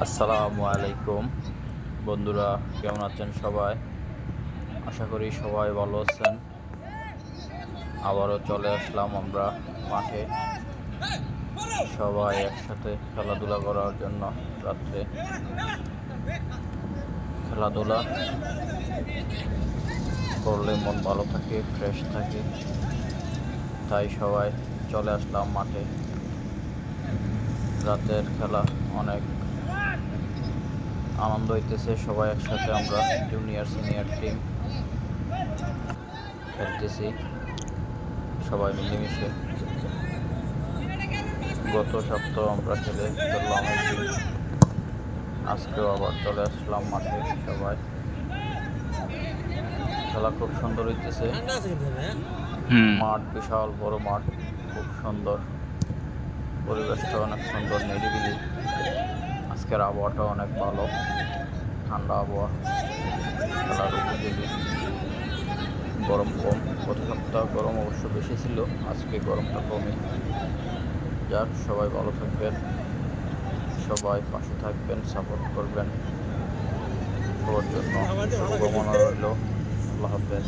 আসসালামু আলাইকুম বন্ধুরা, কেমন আছেন সবাই? আশা করি সবাই ভালো আছেন। আবারও চলে আসলাম আমরা মাঠে সবাই একসাথে খেলাধুলা করার জন্য। রাত্রে খেলাধুলা করলে মন ভালো থাকে, ফ্রেশ থাকে, তাই সবাই চলে আসলাম মাঠে। রাতের খেলা অনেক আনন্দ হইতেছে, সবাই একসাথে আমরা জুনিয়র সিনিয়র টিম খেলতেছি সবাই মিলেমিশে। গত সপ্তাহ আমরা খেললাম একদিন, আজকেও আবার চলে আসলাম মাঠে সবাই। খেলা খুব সুন্দর হইতেছে, মাঠ বিশাল বড় মাঠ, খুব সুন্দর পরিবেশটা, অনেক সুন্দর নিরিবিলি। আজকের আবহাওয়াটা অনেক ভালো, ঠান্ডা আবহাওয়া, খেলার উপযোগী। গরম কম, গত সপ্তাহ গরম অবশ্য বেশি ছিল, আজকে গরমটা কমই। যাক, সবাই ভালো থাকবেন, সবাই পাশে থাকবেন, সাপোর্ট করবেন। সবার জন্য শুভকামনা রইল। আল্লাহ হাফেজ।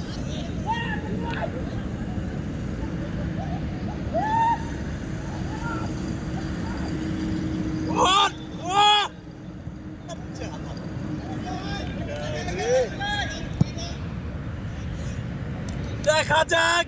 দেখা যাক।